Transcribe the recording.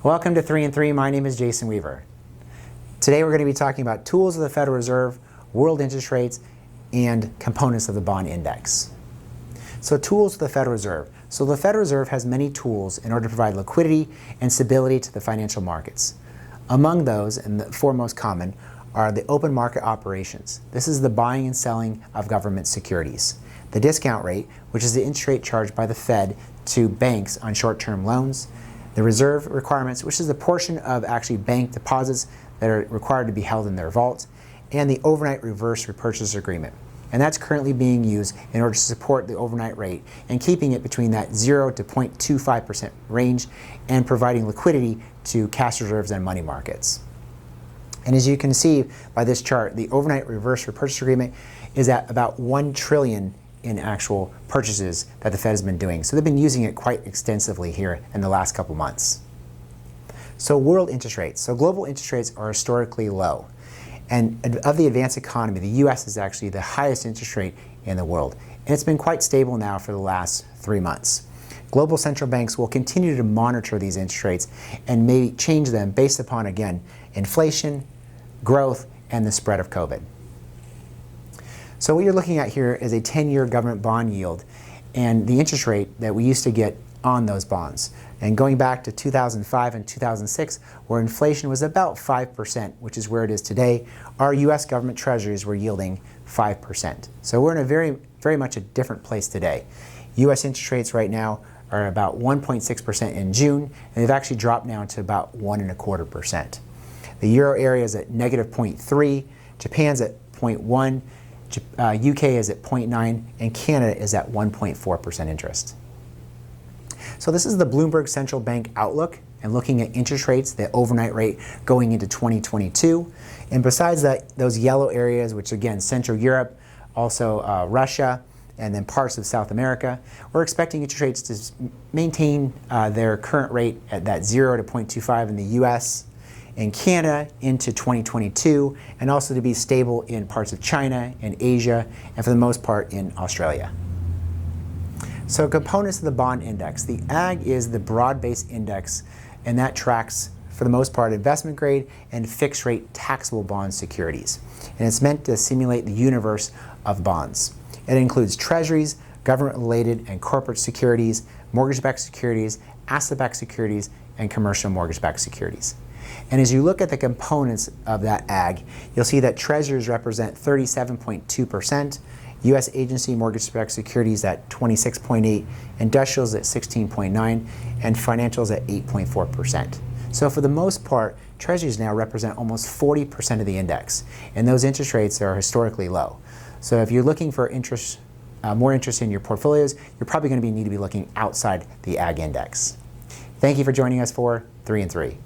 Welcome to 3 and 3. My name is Jason Weaver. Today we're going to be talking about tools of the Federal Reserve, world interest rates, and components of the bond index. So tools of the Federal Reserve. So the Federal Reserve has many tools in order to provide liquidity and stability to the financial markets. Among those, and the four most common, are the open market operations. This is the buying and selling of government securities. The discount rate, which is the interest rate charged by the Fed to banks on short-term loans. The reserve requirements, which is the portion of actually bank deposits that are required to be held in their vault, and the overnight reverse repurchase agreement. And that's currently being used in order to support the overnight rate and keeping it between that 0 to 0.25% range and providing liquidity to cash reserves and money markets. And as you can see by this chart, the overnight reverse repurchase agreement is at about $1 trillion in actual purchases that the Fed has been doing. So they've been using it quite extensively here in the last couple months. So world interest rates. So global interest rates are historically low. And of the advanced economy, the U.S. is actually the highest interest rate in the world. And it's been quite stable now for the last 3 months. Global central banks will continue to monitor these interest rates and may change them based upon, again, inflation, growth, and the spread of COVID. So what you're looking at here is a 10-year government bond yield and the interest rate that we used to get on those bonds. And going back to 2005 and 2006, where inflation was about 5%, which is where it is today, our U.S. government treasuries were yielding 5%. So we're in a very much a different place today. U.S. interest rates right now are about 1.6% in June, and they've actually dropped now to about 1.25%. The euro area is at negative 0.3, Japan's at 0.1, UK is at 0.9, and Canada is at 1.4% interest. So this is the Bloomberg Central Bank Outlook and looking at interest rates, the overnight rate going into 2022. And besides that, those yellow areas, which again, Central Europe, also Russia, and then parts of South America, we're expecting interest rates to maintain their current rate at that 0 to 0.25 in the US, in Canada into 2022, and also to be stable in parts of China and Asia, and for the most part in Australia. So components of the bond index. The AG is the broad-based index, and that tracks, for the most part, investment grade and fixed rate taxable bond securities. And it's meant to simulate the universe of bonds. It includes treasuries, government-related and corporate securities, mortgage-backed securities, asset-backed securities, and commercial mortgage-backed securities. And as you look at the components of that AG, you'll see that treasuries represent 37.2%, U.S. agency mortgage-backed securities at 26.8%, industrials at 16.9%, and financials at 8.4%. So for the most part, treasuries now represent almost 40% of the index, and those interest rates are historically low. So if you're looking for more interest in your portfolios, you're probably going to need to be looking outside the AG index. Thank you for joining us for 3 and 3.